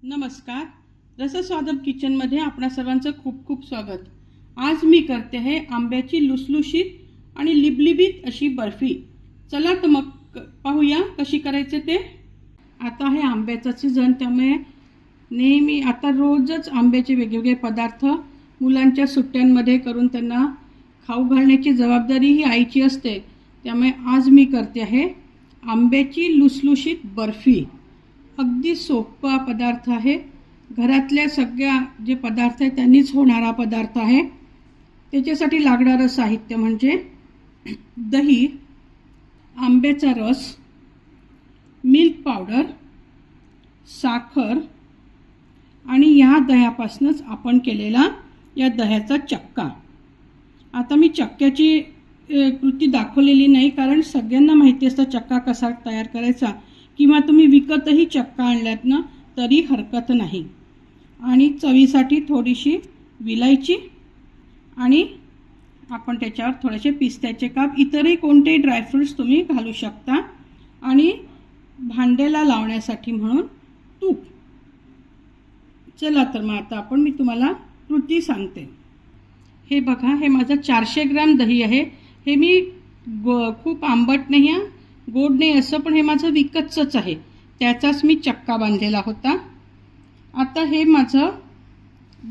नमस्कार, रसस्वादम किचनमध्ये आपणा सर्वांचं खूप खूप स्वागत। आज मी करते आहे आंब्याची लुसलुशीत आणि लिबलिबीत अशी बर्फी। चला तर मग पाहूया कशी करायचे ते। आता आहे आंब्याचा सीजन, त्यामुळे नेहमी आता रोजच आंब्याचे वेगवेगळे पदार्थ मुलांच्या सुट्ट्यांमध्ये करून त्यांना खाऊ घालण्याची जबाबदारी ही आईची असते। त्यामुळे आज मी करते आहे आंब्याची लुसलुशीत बर्फी। अगदी सोपा पदार्थ आहे, घरातल्या सगळ्या जे पदार्थ आहेत त्यांनीच होणारा पदार्थ आहे। त्याच्यासाठी लागणारं साहित्य म्हणजे दही, आंब्याचा रस, मिल्क पावडर, साखर आणि या दह्यापासूनच आपण केलेला या दह्याचा चक्का। आता मी चक्क्याची कृती दाखवलेली नाही, कारण सगळ्यांना माहिती असतं चक्का कसा तयार करायचा, किंवा तुम्ही विकतही चक्का आणल्यात ना तरी हरकत नाही। आणि चवीसाठी थोडीशी विलायची आणि आपण त्याच्यावर थोडेसे पिस्त्याचे काप, इतरही कोणतेही ड्रायफ्रुट्स तुम्ही घालू शकता। आणि भांड्याला लावण्यासाठी म्हणून तूप। चला तर मग आता मी तुम्हाला कृती सांगते। हे बघा, हे माझं 400 ग्रॅम दही आहे। हे मी खूप आंबट नाही आहे, गोड नाही असं, पण हे माझं विकतचंच आहे, त्याचाच मी चक्का बांधलेला होता। आता हे माझं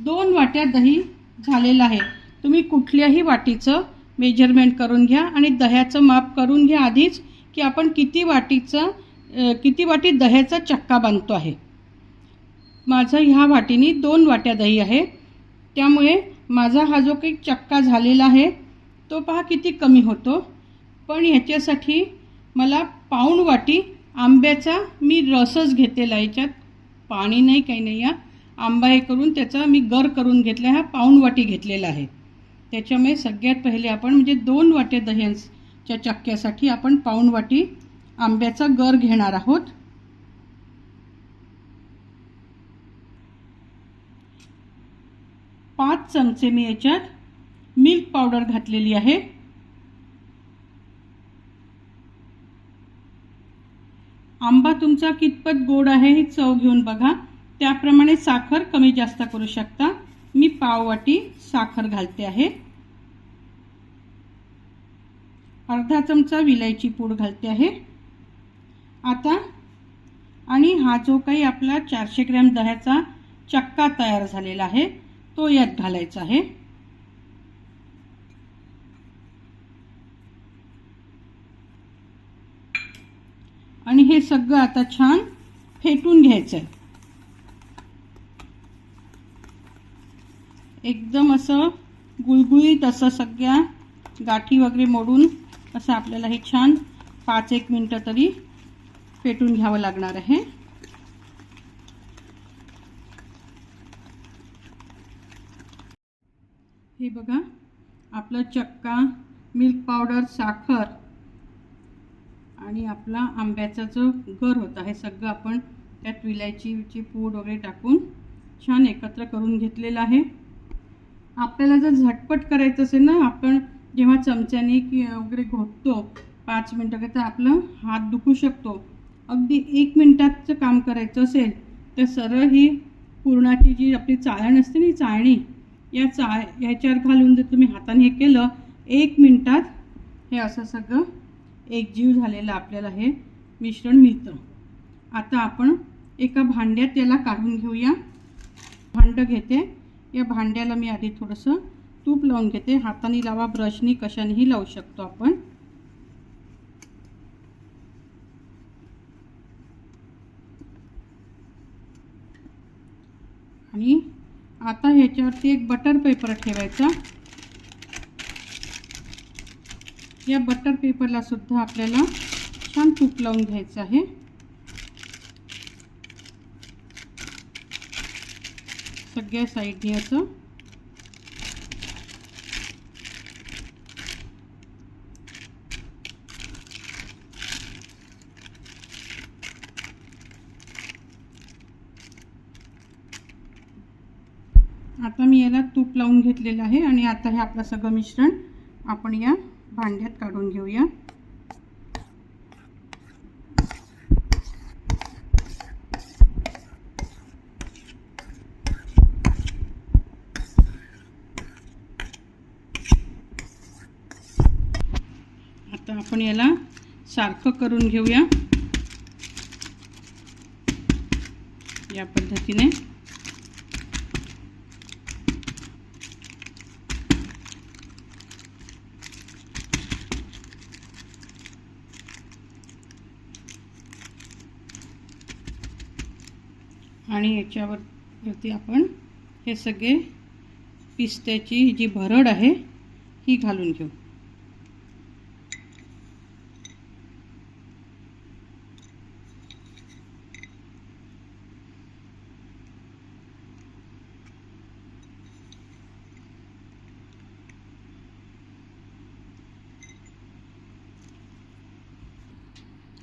2 वाट्या दही झालेलं आहे। तुम्ही कुठल्याही वाटीचं मेजरमेंट करून घ्या आणि दह्याचं माप करून घ्या आधीच, की आपण किती वाटी दह्याचा चक्का बांधतो आहे। माझं ह्या वाटीनी 2 वाट्या दही आहे, त्यामुळे माझा हा जो काही चक्का झालेला आहे तो पहा किती कमी होतो। पण ह्याच्यासाठी मला पाऊण वाटी आंब्याचा मी रसच घेतलेला आहे, याच्यात पाणी नाही काही नाही। या आंबा हे करून त्याचा मी गर करून घेतला, हा पाऊण वाटी घेतलेला आहे। त्याच्यामुळे सगळ्यात पहिले आपण म्हणजे 2 वाट्या दह्याच्या चक्क्यासाठी आपण पाऊण वाटी आंब्याचा गर घेणार आहोत। पाच चमचे मी याच्यात मिल्क पावडर घातलेली आहे। आंबा तुमचा कितपत गोड आहे हे चव घेऊन बघा, त्याप्रमाणे साखर कमी जास्त करू शकता। मी पाव वाटी साखर घालते आहे। अर्धा चमचा विलायची पूड घालते आहे आता। आणि हा जो काही आपला 400 ग्रॅम दह्याचा चक्का तयार झालेला आहे तो यात घालायचा आहे। आणि हे सगळं आता छान फेटून घ्यायचं आहे। एकदम असं गुळगुळीत असं सगळ्या गाठी वगैरे मोडून असं आपल्याला हे छान 5-1 मिनिटं तरी फेटून घ्यावं लागणार आहे। हे बघा, आपला चक्का, मिल्क पावडर, साखर आणि आपला आंब्याचा जो गर होता हे सगळं आपण त्यात विलायचीची पूड वगैरे टाकून छान एकत्र करून घेतलेलं आहे। आपल्याला जर झटपट करायचं असेल ना, आपण जेव्हा चमच्याने वगैरे घोटतो 5 मिनिटं, तर आपलं हात दुखू शकतो। अगदी 1 मिनिटाचं काम करायचं असेल तर सरळ ही पुरणाची जी आपली चाळण असते ना, चाळणी, ह्याच्यावर घालून जर तुम्ही हाताने हे केलं 1 मिनिटात हे असं सगळं एकजीव झालेलं आपल्याला हे मिश्रण मिळतं। आता आपण एका भांड्यात याला काढून घेऊया। भांडं घेते, या भांड्याला मी आधी थोडंसं तूप लावून घेते। हाताने लावा, ब्रशनी कशानेही लावू शकतो आपण। आणि आता ह्याच्यावरती एक बटर पेपर ठेवायचा। या बटर पेपरला सुद्धा आपल्याला छान तूप लावून घ्यायचं आहे। सगळ्या साईडने असं। आता मी याला तूप लावून घेतलेलं आहे आणि आता हे आपलं सगळं मिश्रण आपण या भांड्यात काढून घेऊया। आपण याला सारखं करून घेऊया या पद्धतीने. आणि याच्यावरती आपण हे सगळे पिस्त्याची जी भरड आहे ही घालून घेऊ.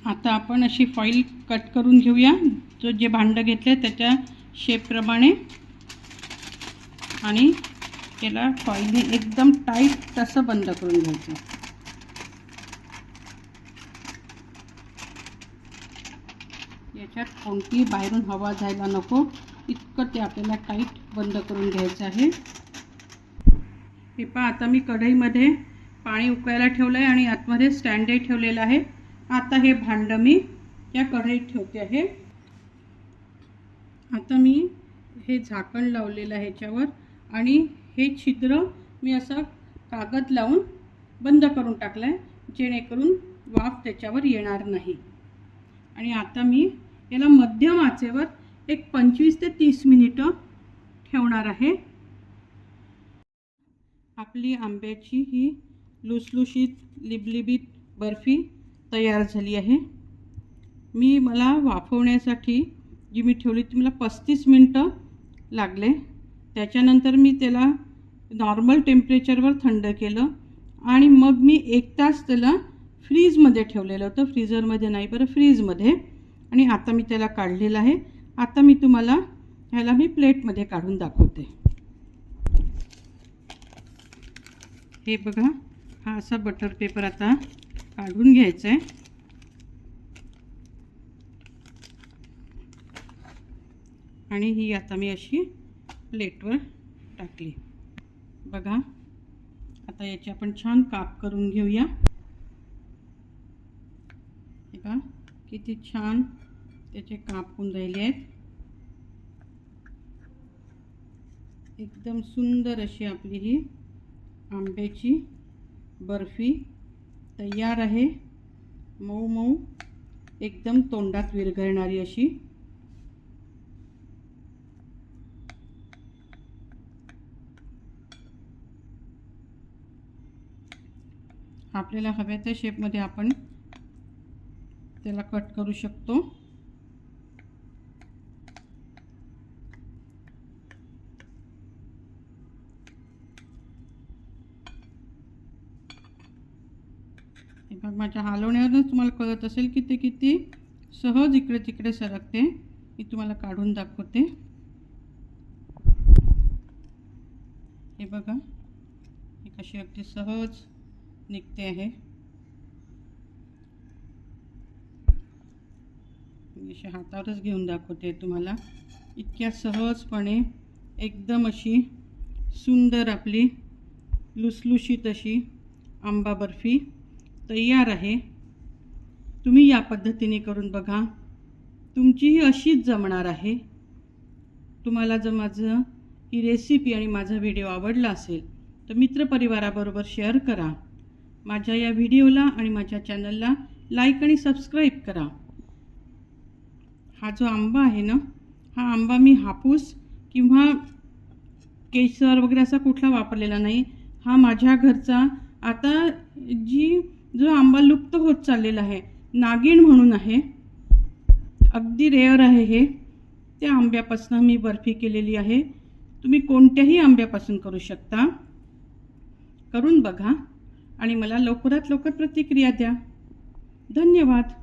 आता आपण अशी फॉईल कट करून घेऊया, जे भांडं घेतले त्याच्या शेपप्रमाणे, आणि त्याला फॉईलने एकदम टाईट तसं बंद करून घ्यायचं. याच्यात कोणतीही बाहेरून हवा जायला नको इतकं ते आपल्याला टाईट बंद करून घ्यायचं आहे. हे पहा, आता मी कढईमध्ये पाणी उकळायला ठेवलं आहे आणि आतमध्ये स्टँडही ठेवलेलं आहे. आता हे भांडं मी या कढईत ठेवते आहे. आता मी हे झाकण लावलेलं आहे ह्याच्यावर, आणि हे छिद्र मी असं कागद लावून बंद करून टाकलं आहे, जेणेकरून वाफ त्याच्यावर येणार नाही. आणि आता मी याला मध्यम आचेवर एक 25 ते 30 मिनिटं ठेवणार आहे. आपली आंब्याची ही लुसलुशीत लिबलिबीत बर्फी तयार झाली आहे. मला वाफवण्यासाठी जी मी ठेवली ती मला 35 मिनटं लागले. त्याच्यानंतर मी त्याला नॉर्मल टेम्परेचरवर थंड केलं आणि मग मी 1 तास त्याला फ्रीजमध्ये ठेवलेलं होतं. फ्रीझरमध्ये नाही बरं, फ्रीजमध्ये. आणि आता मी त्याला काढलेलं आहे. आता मी तुम्हाला ह्याला मी प्लेटमध्ये काढून दाखवते. हे बघा, हा असा बटर पेपर आता काढून घ्यायचा आहे. आणि ही आता मी अशी प्लेटवर टाकली. बघा, आता याचे आपण छान काप करून घेऊया. हे बघा किती छान त्याचे काप होऊन राहिले आहेत. एकदम सुंदर अशी आपली ही आंब्याची बर्फी तयार आहे. मऊ मऊ, एकदम तोंडात विरघळणारी अशी. आपल्याला हव्या त्या शेपमध्ये आपण त्याला कट करू शकतो. बघा, माझ्या हलवण्यावरूनच तुम्हाला कळत असेल की ते किती सहज इकडे तिकडे सरकते. मी तुम्हाला काढून दाखवते. हे बघा, ही कशी अगदी सहज निघते आहे. मी अशी हातावरच घेऊन दाखवते तुम्हाला. इतक्या सहजपणे एकदम अशी सुंदर आपली लुसलुशीत अशी आंबा बर्फी तयार आहे. तुम्ही या पद्धतीने करून बघा, तुमचीही अशीच जमणार आहे. तुम्हाला जर माझं ही रेसिपी आणि माझा व्हिडिओ आवडला असेल तर मित्रपरिवाराबरोबर शेअर करा. माझ्या या व्हिडिओला आणि माझ्या चॅनलला लाईक आणि सबस्क्राईब करा. हा जो आंबा आहे ना, हा आंबा मी हापूस किंवा केसर वगैरे असा कुठला वापरलेला नाही. हा माझ्या घरचा आता जो आंबा लुप्त होत चाललेला आहे, नागिण म्हणून आहे, अगदी रेअर आहे हे. त्या आंब्यापासून मी बर्फी केलेली आहे. तुम्ही कोणत्याही आंब्यापासून करू शकता. करून बघा आणि मला लवकरात लवकर प्रतिक्रिया द्या. धन्यवाद.